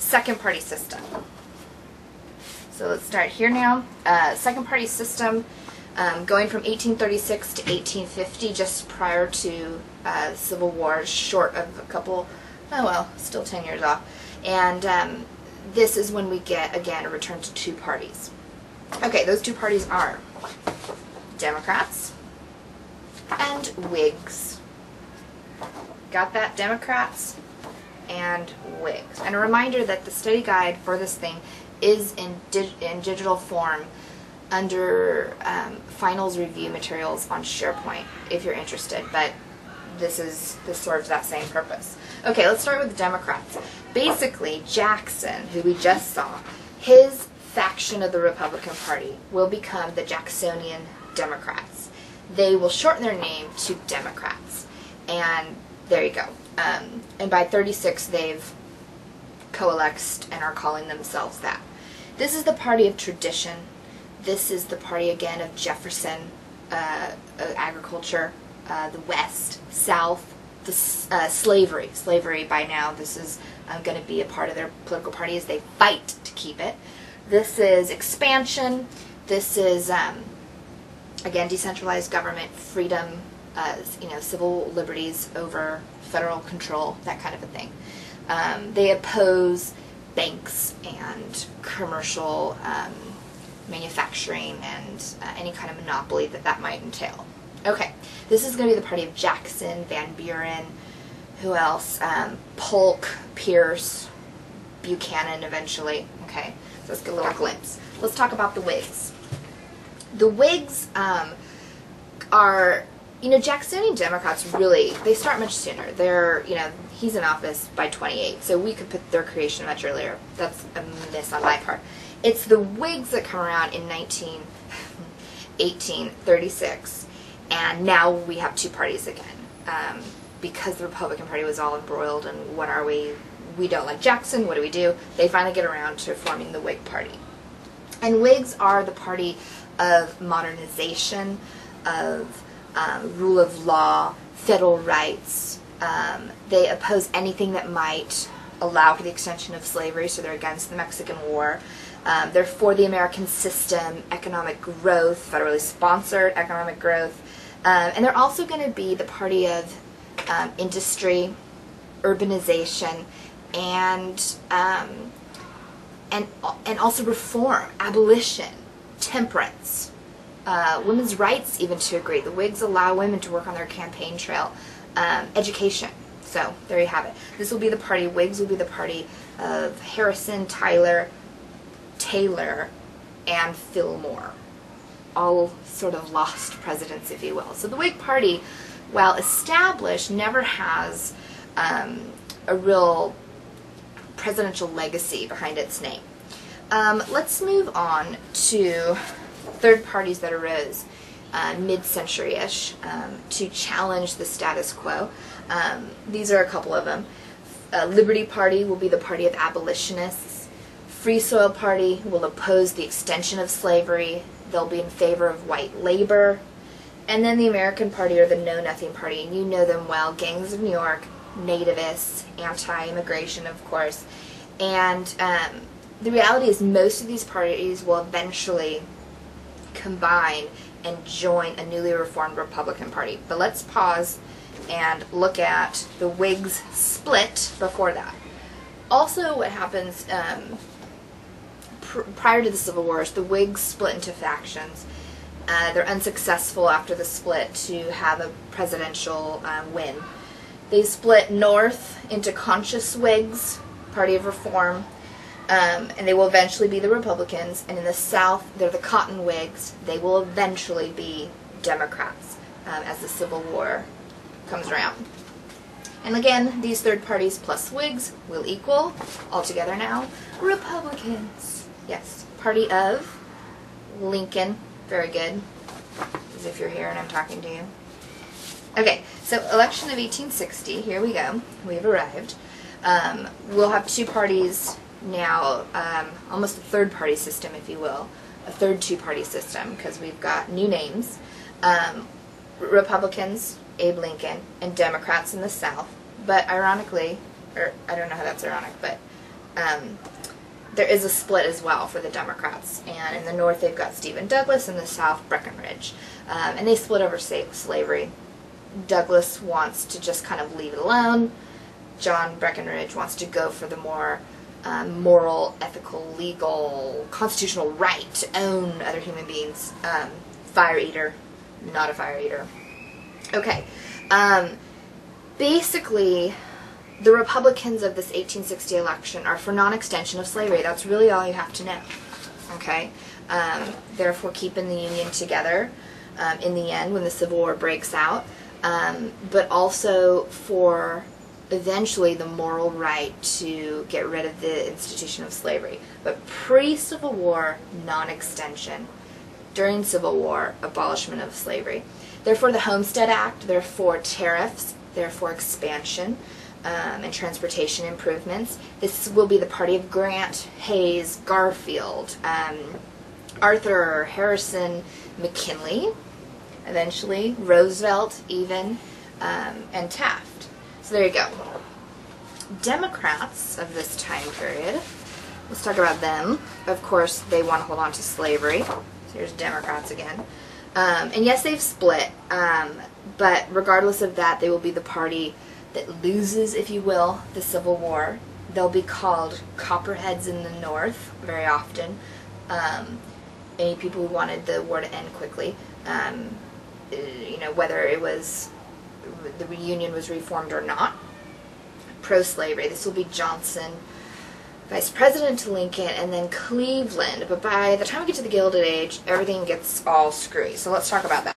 second party system. So let's start here now. Second party system, going from 1836 to 1850, just prior to the Civil War, short of a couple, oh well, still 10 years off. And this is when we get, again, a return to two parties. Okay, those two parties are Democrats and Whigs. Got that? Democrats and Whigs. And a reminder that the study guide for this thing is in digital form under finals review materials on SharePoint if you're interested, but this serves that same purpose. Okay, let's start with the Democrats. Basically, Jackson, who we just saw, his faction of the Republican Party will become the Jacksonian Democrats. They will shorten their name to Democrats, and there you go. And by 36, they've coalesced and are calling themselves that. This is the party of tradition. This is the party, again, of Jefferson, agriculture, the West, South, the slavery. Slavery, by now, this is going to be a part of their political party as they fight to keep it. This is expansion. This is, again, decentralized government, freedom, civil liberties over federal control, that kind of a thing. They oppose banks and commercial manufacturing and any kind of monopoly that might entail. Okay, this is going to be the party of Jackson, Van Buren, who else? Polk, Pierce, Buchanan eventually. Okay, so let's get a little glimpse. Let's talk about the Whigs. The Whigs are, Jacksonian Democrats really, they start much sooner. They're, he's in office by 28, so we could put their creation much earlier. That's a miss on my part. It's the Whigs that come around in 1836, and now we have two parties again. Because the Republican Party was all embroiled in what are we don't like Jackson, what do? They finally get around to forming the Whig Party. And Whigs are the party of modernization, of rule of law, federal rights. They oppose anything that might allow for the extension of slavery, so they're against the Mexican War. They're for the American system, economic growth, federally sponsored economic growth. And they're also going to be the party of industry, urbanization, and also reform, abolition, temperance, women's rights, even to a degree. The Whigs allow women to work on their campaign trail, education. So there you have it. This will be the party. Whigs will be the party of Harrison, Tyler, Taylor, and Fillmore. All sort of lost presidents, if you will. So the Whig Party, while established, never has a real presidential legacy behind its name. Let's move on to third parties that arose mid-century-ish to challenge the status quo. These are a couple of them. Liberty Party will be the party of abolitionists. Free Soil Party will oppose the extension of slavery. They'll be in favor of white labor. And then the American Party, or the Know Nothing Party, and you know them well, Gangs of New York, nativists, anti-immigration, of course. And the reality is most of these parties will eventually combine and join a newly reformed Republican Party. But let's pause and look at the Whigs split before that. Also, what happens prior to the Civil Wars, the Whigs split into factions. They're unsuccessful after the split to have a presidential win. They split north into conscious Whigs, Party of Reform, and they will eventually be the Republicans. And in the South, they're the Cotton Whigs. They will eventually be Democrats as the Civil War comes around. And again, these third parties plus Whigs will equal, altogether now, Republicans. Yes, Party of Lincoln. Very good, as if you're here and I'm talking to you. Okay, so election of 1860, here we go. We've arrived. We'll have two parties now, almost a third-party system, if you will. A third two-party system, because we've got new names. Republicans, Abe Lincoln, and Democrats in the South. But ironically, or I don't know how that's ironic, but there is a split as well for the Democrats. And in the North, they've got Stephen Douglas, in the South, Breckinridge. And they split over slavery. Douglas wants to just kind of leave it alone. John Breckinridge wants to go for the more moral, ethical, legal, constitutional right to own other human beings. Fire eater, not a fire eater. Okay. Basically, the Republicans of this 1860 election are for non-extension of slavery. That's really all you have to know. Okay? Therefore, keeping the Union together in the end when the Civil War breaks out, but also for eventually the moral right to get rid of the institution of slavery. But pre-Civil War, non-extension. During Civil War, abolishment of slavery. Therefore, the Homestead Act, therefore tariffs, therefore expansion, and transportation improvements. This will be the party of Grant, Hayes, Garfield, Arthur, Harrison, McKinley, eventually, Roosevelt even, and Taft. So there you go. Democrats of this time period, let's talk about them. Of course, they want to hold on to slavery. So here's Democrats again. And yes, they've split, but regardless of that, they will be the party that loses, if you will, the Civil War. They'll be called Copperheads in the North very often. Any people who wanted the war to end quickly, whether it was the Union was reformed or not. Pro-slavery. This will be Johnson, Vice President Lincoln, and then Cleveland. But by the time we get to the Gilded Age, everything gets all screwy. So let's talk about that.